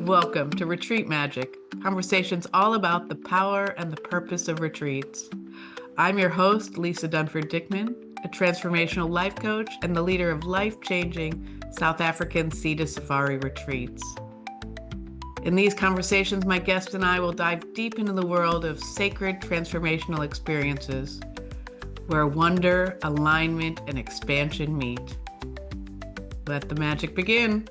Welcome to Retreat Magic, conversations all about the power and the purpose of retreats. I'm your host, Lisa Dunford Dickman, a transformational life coach and the leader of life-changing South African Sea to Safari retreats. In these conversations, my guest and I will dive deep into the world of sacred transformational experiences, where wonder, alignment, and expansion meet. Let the magic begin.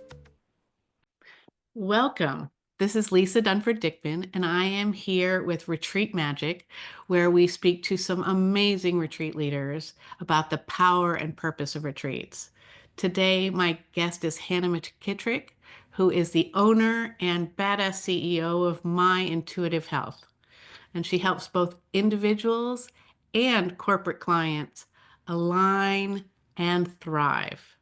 Welcome. This is Lisa Dunford Dickman, and I am here with Retreat Magic, where we speak to some amazing retreat leaders about the power and purpose of retreats. Today, my guest is Hannah McKitrick, who is the owner and badass CEO of My Intuitive Health. And she helps both individuals and corporate clients align and thrive.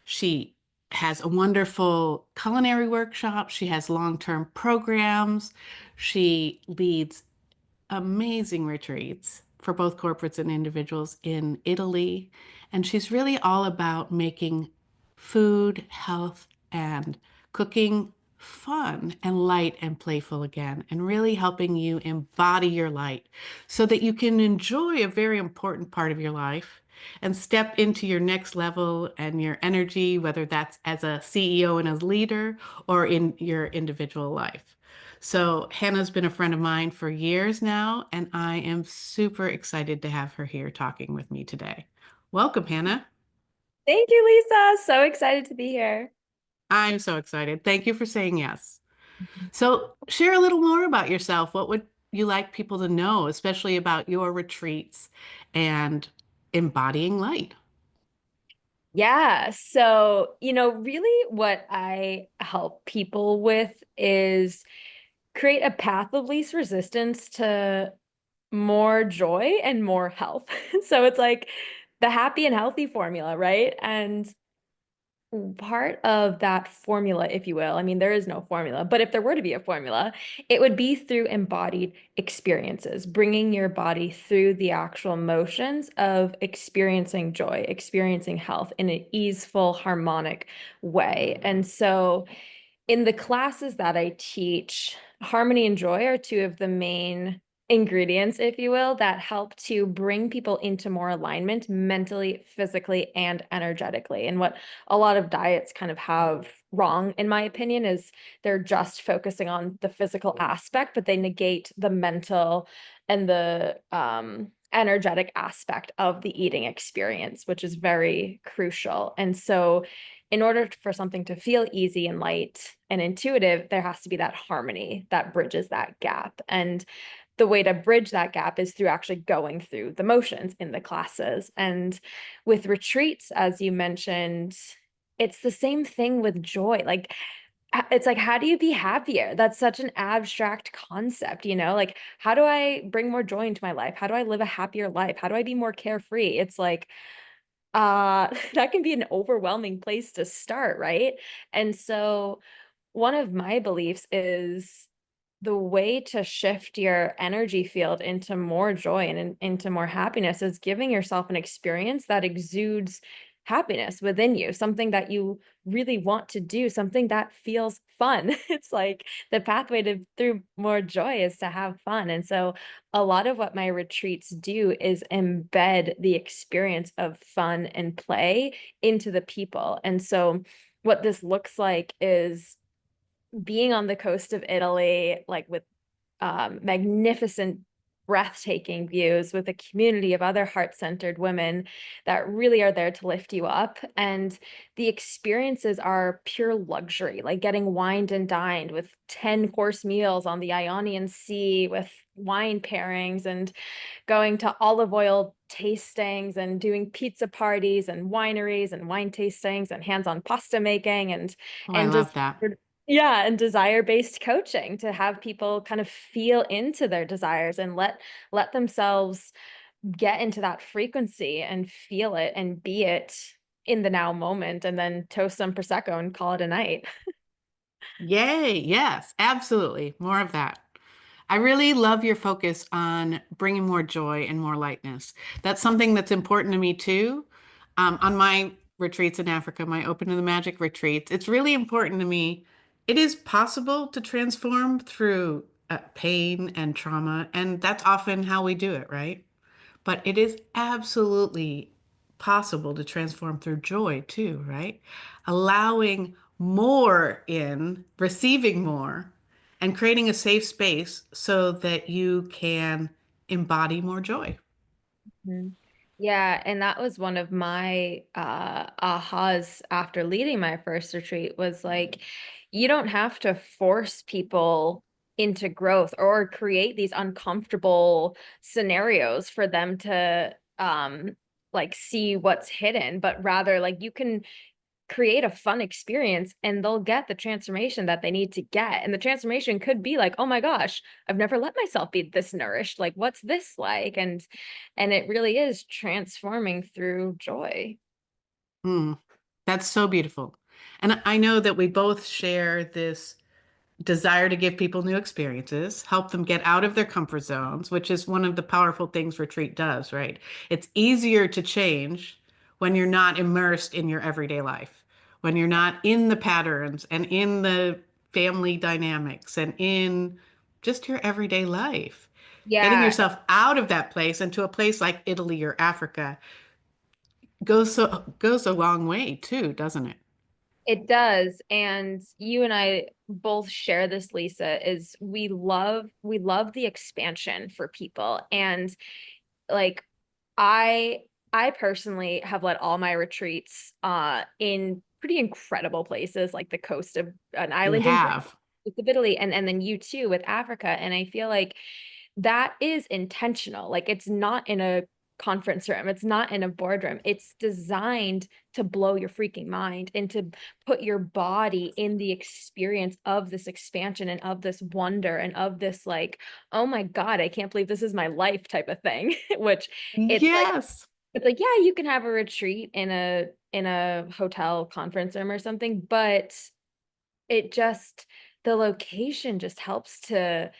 She has a wonderful culinary workshop. She has long-term programs. She leads amazing retreats for both corporates and individuals in Italy. And she's really all about making food, health, and cooking fun and light and playful again, and really helping you embody your light so that you can enjoy a very important part of your life and step into your next level and your energy, whether that's as a CEO and as leader or in your individual life. So Hannah's been a friend of mine for years now, and I am super excited to have her here talking with me today. Welcome, Hannah. Thank you, Lisa. So excited to be here. I'm so excited. Thank you for saying yes. So share a little more about yourself. What would you like people to know, especially about your retreats and embodying light? Yeah. Really what I help people with is create a path of least resistance to more joy and more health. So it's like the happy and healthy formula, right? And part of that formula, if you will, I mean, there is no formula, but if there were to be a formula, it would be through embodied experiences, bringing your body through the actual motions of experiencing joy, experiencing health in an easeful, harmonic way. And so, in the classes that I teach, harmony and joy are two of the main ingredients, if you will, that help to bring people into more alignment mentally, physically, and energetically. And what a lot of diets kind of have wrong, in my opinion, is they're just focusing on the physical aspect, but they negate the mental and the energetic aspect of the eating experience, which is very crucial. And so in order for something to feel easy and light and intuitive, there has to be that harmony that bridges that gap. And the way to bridge that gap is through actually going through the motions in the classes. And with retreats, as you mentioned, it's the same thing with joy. It's like, how do you be happier? That's such an abstract concept, Like, how do I bring more joy into my life? How do I live a happier life? How do I be more carefree? It's like, that can be an overwhelming place to start, right? And so one of my beliefs is the way to shift your energy field into more joy and into more happiness is giving yourself an experience that exudes happiness within you, something that you really want to do, something that feels fun. It's like the pathway to through more joy is to have fun. And so a lot of what my retreats do is embed the experience of fun and play into the people. And so what this looks like is being on the coast of Italy, like with magnificent, breathtaking views with a community of other heart-centered women that really are there to lift you up. And the experiences are pure luxury, like getting wined and dined with 10-course meals on the Ionian Sea with wine pairings and going to olive oil tastings and doing pizza parties and wineries and wine tastings and hands-on pasta making Oh, I and just love that. yeah, and desire-based coaching to have people kind of feel into their desires and let themselves get into that frequency and feel it and be it in the now moment and then toast some prosecco and call it a night. Yay. Yes, absolutely. More of that. I really love your focus on bringing more joy and more lightness. That's something that's important to me too. On my retreats in Africa, my Open to the Magic retreats, it's really important to me it is possible to transform through pain and trauma, and that's often how we do it, right? But it is absolutely possible to transform through joy too, right? Allowing more in, receiving more, and creating a safe space so that you can embody more joy. Mhm. Yeah, and that was one of my ahas after leading my first retreat was like, you don't have to force people into growth or create these uncomfortable scenarios for them to like see what's hidden, but rather like you can create a fun experience and they'll get the transformation that they need to get. And the transformation could be like, oh my gosh, I've never let myself be this nourished. Like, what's this like? And it really is transforming through joy. Mm, that's so beautiful. And I know that we both share this desire to give people new experiences, help them get out of their comfort zones, which is one of the powerful things retreat does, right? It's easier to change when you're not immersed in your everyday life, when you're not in the patterns and in the family dynamics and in just your everyday life. Getting Yeah, yourself out of that place and to a place like Italy or Africa goes a long way too, doesn't it? it does. And you and I both share this, Lisa, is we love the expansion for people. And like I I personally have led all my retreats in pretty incredible places like the coast of an You island in Greece, have, of Italy, and then you too with Africa. And I feel like that is intentional. Like it's not in a conference room, it's not in a boardroom. It's designed to blow your freaking mind and to put your body in the experience of this expansion and of this wonder and of this like, oh my God, I can't believe this is my life type of thing. Which yes. it's like, yeah, you can have a retreat in a hotel conference room or something, but it just the location just helps to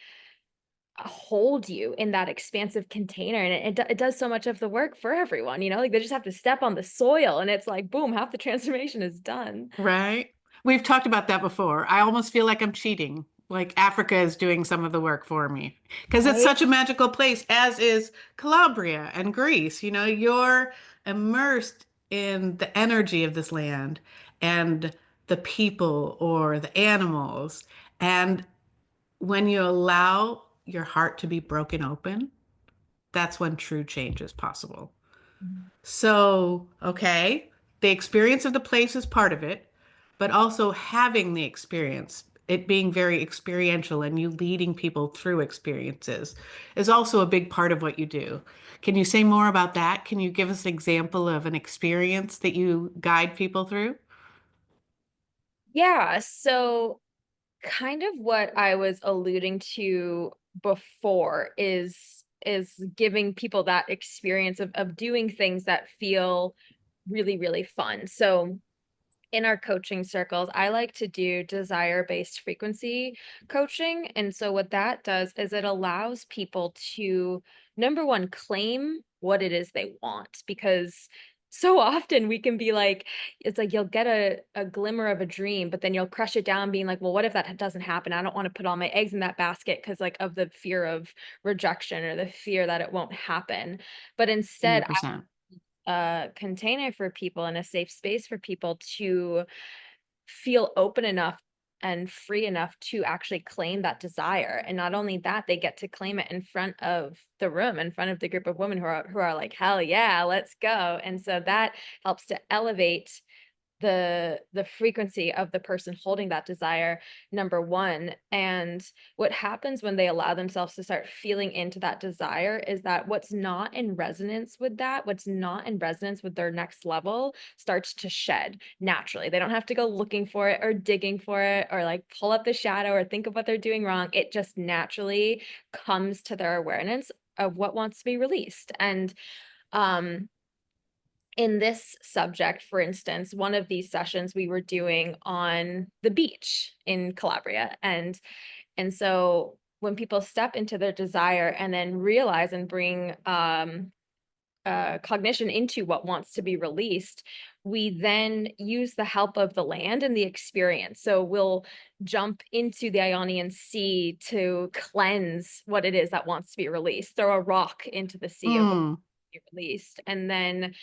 hold you in that expansive container, and it does so much of the work for everyone, you know, like they just have to step on the soil and it's like boom, half the transformation is done. Right? We've talked about that before. I almost feel like I'm cheating. Like Africa is doing some of the work for me because it's Right. such a magical place, as is Calabria and Greece. You know, you're immersed in the energy of this land and the people or the animals. And when you allow your heart to be broken open, that's when true change is possible. So, okay, the experience of the place is part of it, but also having the experience, it being very experiential and you leading people through experiences is also a big part of what you do. Can you say more about that? Can you give us an example of an experience that you guide people through? Yeah, so kind of what I was alluding to before is giving people that experience of doing things that feel really, really fun. So in our coaching circles, I like to do desire-based frequency coaching. And so what that does is it allows people to, number one, claim what it is they want. Because so often we can be like, it's like you'll get a glimmer of a dream, but then you'll crush it down being like, well, what if that doesn't happen? I don't want to put all my eggs in that basket because like of the fear of rejection or the fear that it won't happen. But instead, 100%. a container for people and a safe space for people to feel open enough and free enough to actually claim that desire. And not only that, they get to claim it in front of the room, in front of the group of women who are like, hell yeah, let's go. And so that helps to elevate the frequency of the person holding that desire, number one. And what happens when they allow themselves to start feeling into that desire is that what's not in resonance with that, what's not in resonance with their next level, starts to shed naturally. They don't have to go looking for it or digging for it or like pull up the shadow or think of what they're doing wrong. It just naturally comes to their awareness of what wants to be released. And um in this subject, for instance, one of these sessions we were doing on the beach in Calabria. And so when people step into their desire and then realize and bring cognition into what wants to be released, we then use the help of the land and the experience. So we'll jump into the Ionian Sea to cleanse what it is that wants to be released, throw a rock into the sea of what Mm. be released. And then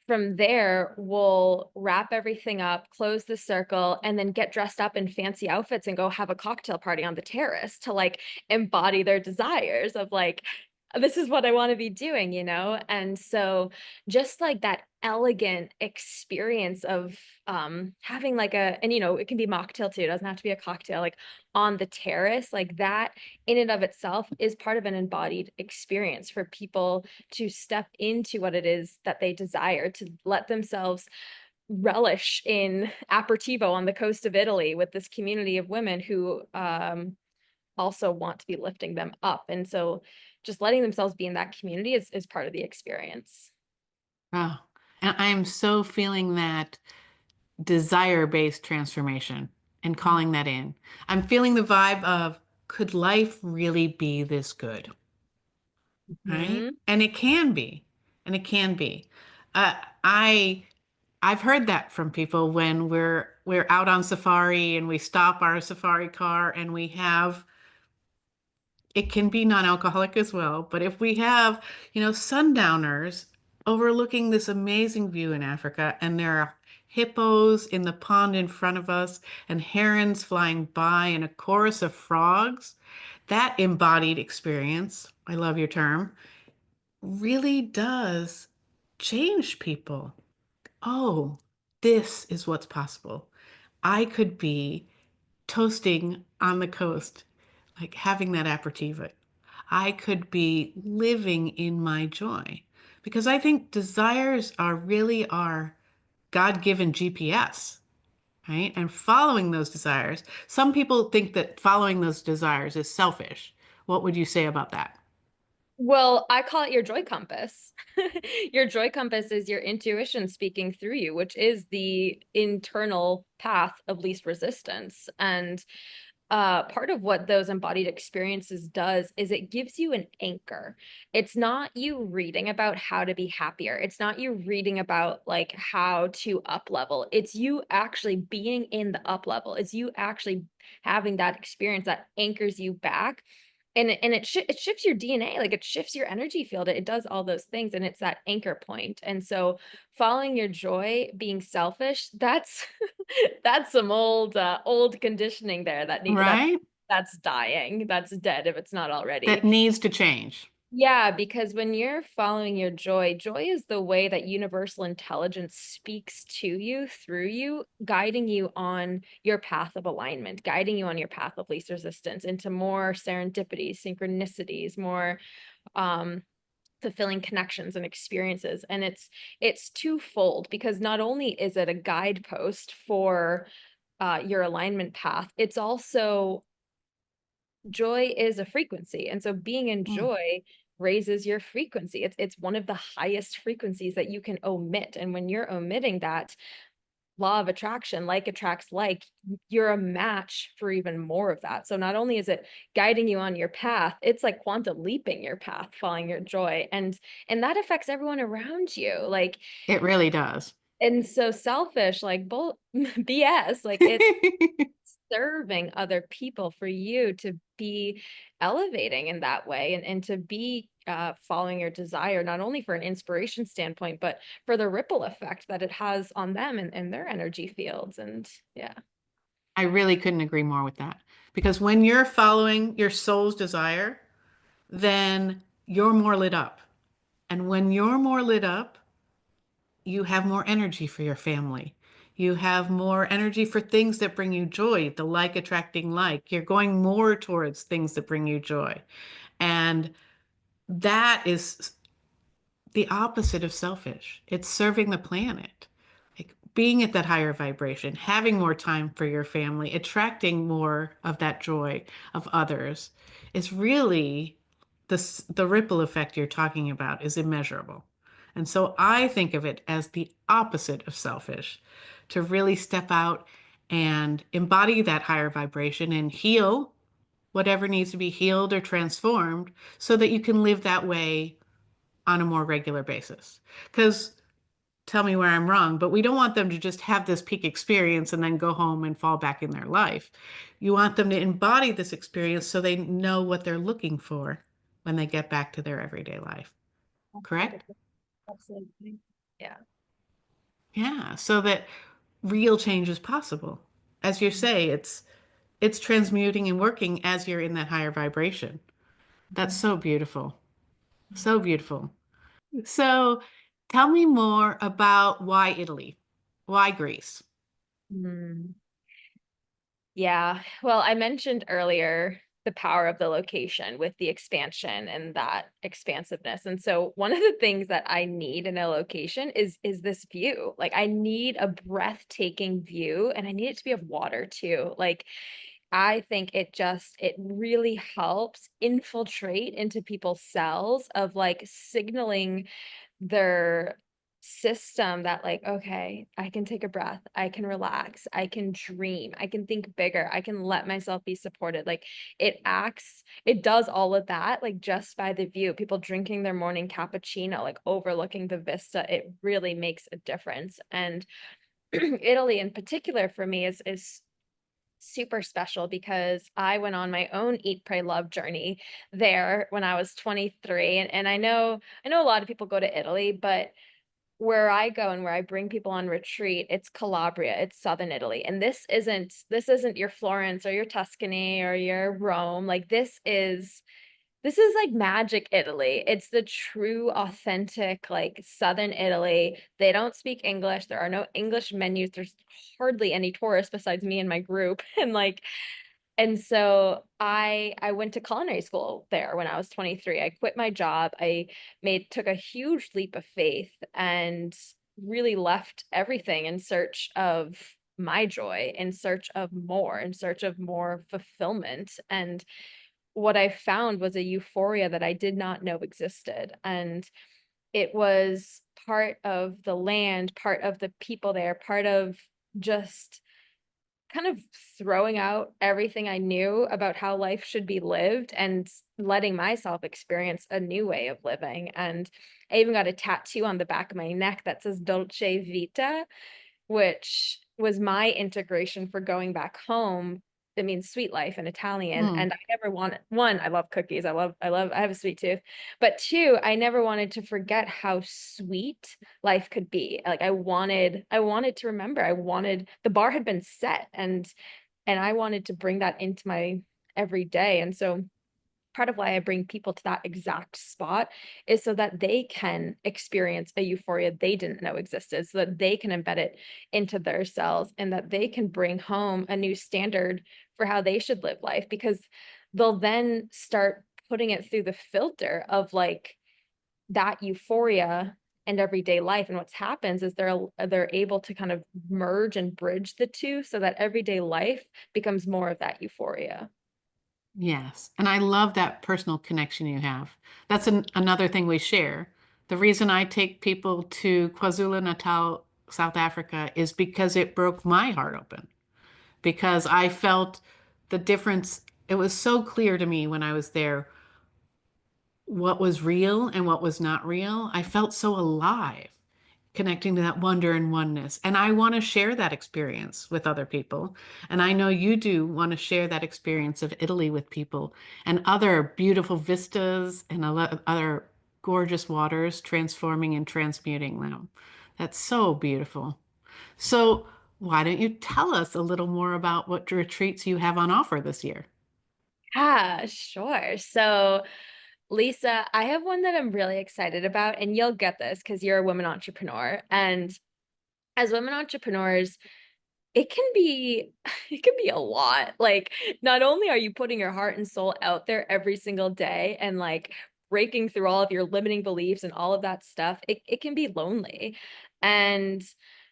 from there, we'll wrap everything up, close the circle, and then get dressed up in fancy outfits and go have a cocktail party on the terrace to like embody their desires of like, this is what I want to be doing, you know? And so just like that elegant experience of having like a, and you know, it can be mocktail too, it doesn't have to be a cocktail, like on the terrace, like that in and of itself is part of an embodied experience for people to step into what it is that they desire, to let themselves relish in aperitivo on the coast of Italy with this community of women who also want to be lifting them up. And so just letting themselves be in that community is part of the experience. Oh, and I am so feeling that desire-based transformation and calling that in. I'm feeling the vibe of, could life really be this good? Right? Mhm. And it can be, and it can be. Uh, I I've heard that from people when we're out on safari and we stop our safari car and we have, it can be non-alcoholic as well, but if we have, sundowners overlooking this amazing view in Africa and there are hippos in the pond in front of us and herons flying by and a chorus of frogs, that embodied experience, I love your term, really does change people. Oh, this is what's possible. I could be toasting on the coast, like having that aperitivo. I could be living in my joy because I think desires are really our God-given GPS, right? And following those desires, some people think that following those desires is selfish. What would you say about that? Well, I call it your joy compass. Your joy compass is your intuition speaking through you, which is the internal path of least resistance. And part of what those embodied experiences does is it gives you an anchor. It's not you reading about how to be happier. It's not you reading about like how to up level. It's you actually being in the up level. It's you actually having that experience that anchors you back. And it shifts your DNA, like it shifts your energy field. It does all those things, and it's that anchor point. And so, following your joy, being selfish, that's that's some old conditioning there Right? that's dying. That's dead if it's not That already. needs to change. Yeah, because when you're following your joy, joy is the way that universal intelligence speaks to you, through you, guiding you on your path of alignment, guiding you on your path of least resistance into more serendipities, synchronicities, more um fulfilling connections and experiences. And it's twofold because not only is it a guidepost for your alignment path, it's also joy is a frequency. And so being in Mm. joy raises your frequency. It's one of the highest frequencies that you can omit. And when you're omitting that law of attraction, like attracts like, you're a match for even more of that. So not only is it guiding you on your path, it's like quantum leaping your path, following your joy. And that affects everyone around you. Like, It really does. and so selfish, like bull BS, like it's serving other people for you to be elevating in that way and to be following your desire, not only for an inspiration standpoint, but for the ripple effect that it has on them and their energy fields. And yeah. I really couldn't agree more with that. Because when you're following your soul's desire, then you're more lit up. And when you're more lit up, you have more energy for your family. You have more energy for things that bring you joy, the like attracting like. You're going more towards things that bring you joy. And that is the opposite of selfish. It's serving the planet. Like being at that higher vibration, having more time for your family, attracting more of that joy of others is really the ripple effect you're talking about is immeasurable. And so I think of it as the opposite of selfish, to really step out and embody that higher vibration and heal whatever needs to be healed or transformed so that you can live that way on a more regular basis. Because tell me where I'm wrong, but we don't want them to just have this peak experience and then go home and fall back in their life. You want them to embody this experience so they know what they're looking for when they get back to their everyday life. Correct? Absolutely. Absolutely. Yeah. Yeah, so that real change is possible. As you say, it's transmuting and working as you're in that higher vibration. That's so beautiful. So beautiful. So tell me more about why Italy? Why Greece? Mhm. Yeah. Well, I mentioned earlier the power of the location with the expansion and that expansiveness. And so one of the things that I need in a location is this view. Like I need a breathtaking view and I need it to be of water too. Like I think it really helps infiltrate into people's cells of like signaling their system that like, okay, I can take a breath, I can relax, I can dream, I can think bigger, I can let myself be supported. Like it does all of that like just by the view. People drinking their morning cappuccino like overlooking the vista, it really makes a difference. And Italy in particular for me is super special because I went on my own eat, pray, love journey there when I was 23. And I know a lot of people go to Italy, but where I go and where I bring people on retreat, it's Calabria, it's southern Italy. And this isn't your Florence or your Tuscany or your Rome. Like this is like magic Italy. It's the true, authentic, like Southern Italy. They don't speak English. There are no English menus. There's hardly any tourists besides me and my group. And so I went to culinary school there when I was 23. I quit my job. I took a huge leap of faith and really left everything in search of my joy, in search of more fulfillment. And what I found was a euphoria that I did not know existed. And it was part of the land, part of the people there, part of just kind of throwing out everything I knew about how life should be lived and letting myself experience a new way of living. And I even got a tattoo on the back of my neck that says Dolce Vita, which was my integration for going back home. It means sweet life in Italian. Hmm. And I never wanted one, I love cookies. I have a sweet tooth. But two, I never wanted to forget how sweet life could be. Like I wanted to remember. I wanted the bar had been set and I wanted to bring that into my everyday. And so part of why I bring people to that exact spot is so that they can experience a euphoria they didn't know existed, so that they can embed it into their cells and that they can bring home a new standard for how they should live life because they'll then start putting it through the filter of like that euphoria and everyday life. And what's happens is they're able to kind of merge and bridge the two so that everyday life becomes more of that euphoria. Yes. And I love that personal connection you have. That's another thing we share. The reason I take people to KwaZulu-Natal, South Africa, is because it broke my heart open, because I felt the difference. It was so clear to me when I was there what was real and what was not real. I felt so alive connecting to that wonder and oneness. And I want to share that experience with other people. And I know you do want to share that experience of Italy with people and other beautiful vistas and other gorgeous waters transforming and transmuting them. That's so beautiful. So, why don't you tell us a little more about what retreats you have on offer this year? Yeah, sure. So Lisa, I have one that I'm really excited about, and you'll get this because you're a woman entrepreneur. And as women entrepreneurs, it can be it can be a lot. Like, not only are you putting your heart and soul out there every single day and like breaking through all of your limiting beliefs and all of that stuff, it can be lonely. And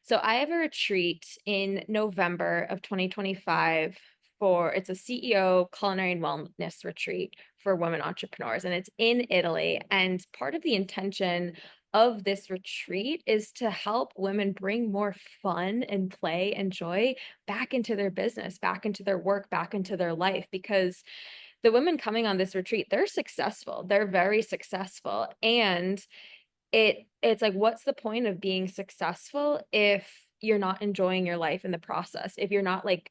so I have a retreat in November of 2025 for it's a CEO culinary and wellness retreat for women entrepreneurs, and it's in Italy. And part of the intention of this retreat is to help women bring more fun and play and joy back into their business, back into their work, back into their life, because the women coming on this retreat, they're successful. They're very successful. And it's like, what's the point of being successful if you're not enjoying your life in the process? If you're not like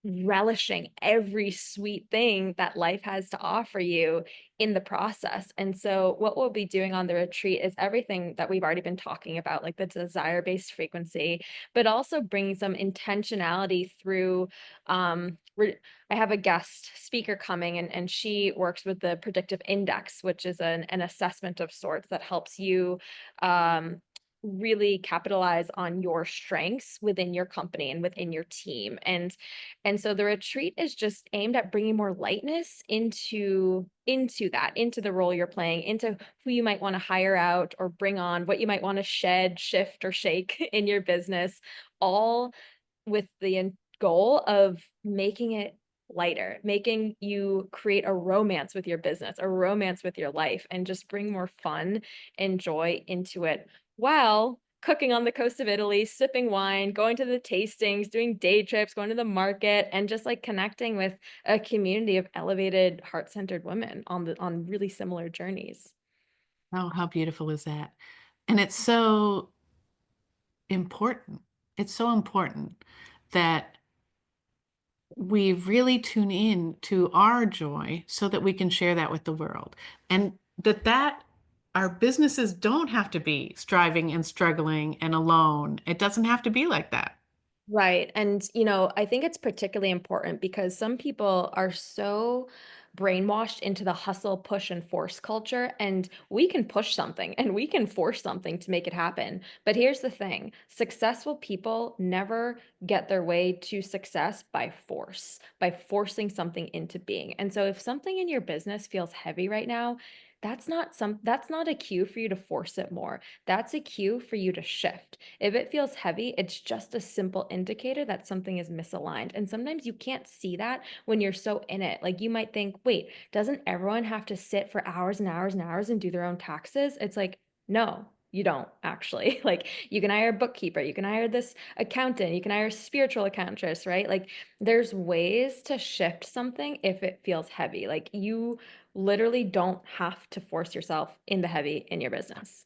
relishing every sweet thing that life has to offer you in the process. And so, what we'll be doing on the retreat is everything that we've already been talking about, like the desire based frequency, but also bringing some intentionality through. I have a guest speaker coming, and she works with the predictive index, which is an assessment of sorts that helps you. Really capitalize on your strengths within your company and within your team. And so the retreat is just aimed at bringing more lightness into the role you're playing, into who you might want to hire out or bring on, what you might want to shed, shift, or shake in your business, all with the goal of making it lighter, making you create a romance with your business, a romance with your life, and just bring more fun and joy into it while cooking on the coast of Italy, sipping wine, going to the tastings, doing day trips, going to the market, and just like connecting with a community of elevated, heart-centered women on really similar journeys. Oh, how beautiful is that? And it's so important. It's so important that we really tune in to our joy so that we can share that with the world. And that our businesses don't have to be striving and struggling and alone. It doesn't have to be like that. Right. And, I think it's particularly important because some people are so brainwashed into the hustle, push, and force culture. And we can push something and we can force something to make it happen. But here's the thing, successful people never get their way to success by force, by forcing something into being. And so if something in your business feels heavy right now, that's not a cue for you to force it more. That's a cue for you to shift. If it feels heavy, it's just a simple indicator that something is misaligned. And sometimes you can't see that when you're so in it. Like you might think, wait, doesn't everyone have to sit for hours and hours and hours and do their own taxes? It's like, no, you don't actually. Like you can hire a bookkeeper, you can hire this accountant, you can hire a spiritual accountress, right? Like there's ways to shift something if it feels heavy. Like you literally don't have to force yourself in the heavy in your business.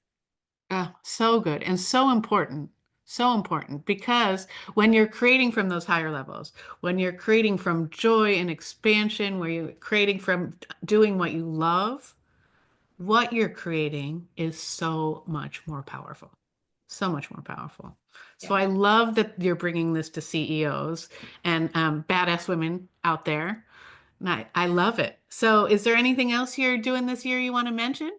Oh, so good and so important. So important because when you're creating from those higher levels, when you're creating from joy and expansion, where you're creating from doing what you love, what you're creating is so much more powerful. So much more powerful. So Yeah. I love that you're bringing this to CEOs and badass women out there. And I love it. So is there anything else you're doing this year you want to mention?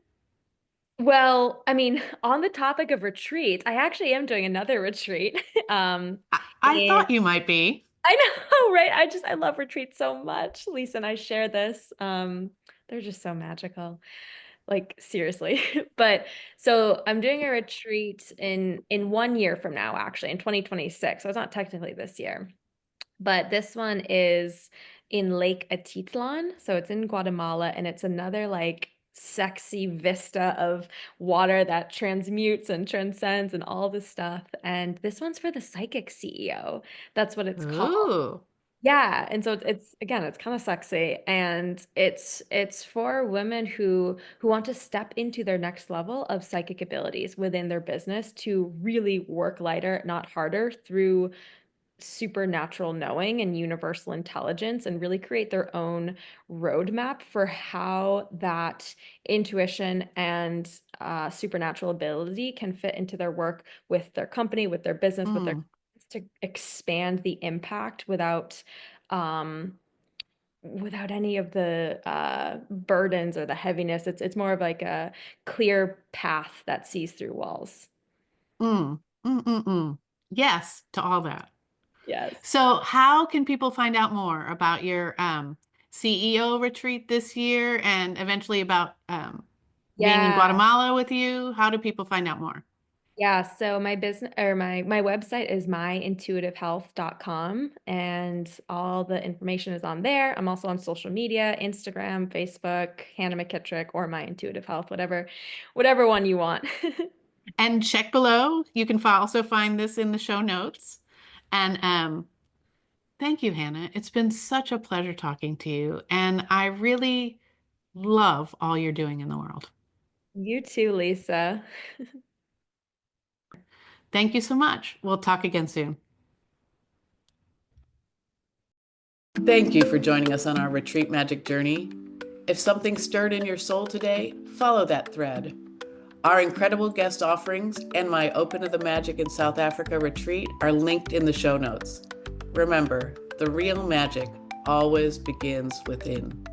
Well, I mean, on the topic of retreat, I actually am doing another retreat. I And thought you might be. I know, right? I love retreats so much. Lisa and I share this. They're just so magical. Like seriously. But so I'm doing a retreat in 1 year from now, actually, in 2026. So it's not technically this year. But this one is in Lake Atitlan. So it's in Guatemala, and it's another like sexy vista of water that transmutes and transcends and all this stuff. And this one's for the psychic CEO. That's what it's called. Ooh. Yeah, and so it's again, it's kind of sexy, and it's for women who want to step into their next level of psychic abilities within their business to really work lighter, not harder, through supernatural knowing and universal intelligence, and really create their own roadmap for how that intuition and supernatural ability can fit into their work with their company, with their business, with their Mm, to expand the impact um, without any of the burdens or the heaviness. It's more of like a clear path that sees through walls. mm. Yes, to all that. Yes. So, how can people find out more about your CEO retreat this year and eventually about being in Yeah. Guatemala with you? How do people find out more? Yeah, so my business or my website is myintuitivehealth.com, and all the information is on there. I'm also on social media, Instagram, Facebook, Hannah McKitrick, or My Intuitive Health, whatever one you want. And check below. You can also find this in the show notes. And Thank you, Hannah. It's been such a pleasure talking to you, and I really love all you're doing in the world. You too, Lisa. Thank you so much. We'll talk again soon. Thank you for joining us on our retreat magic journey. If something stirred in your soul today, follow that thread. Our incredible guest offerings and my Open to the Magic in South Africa retreat are linked in the show notes. Remember, the real magic always begins within.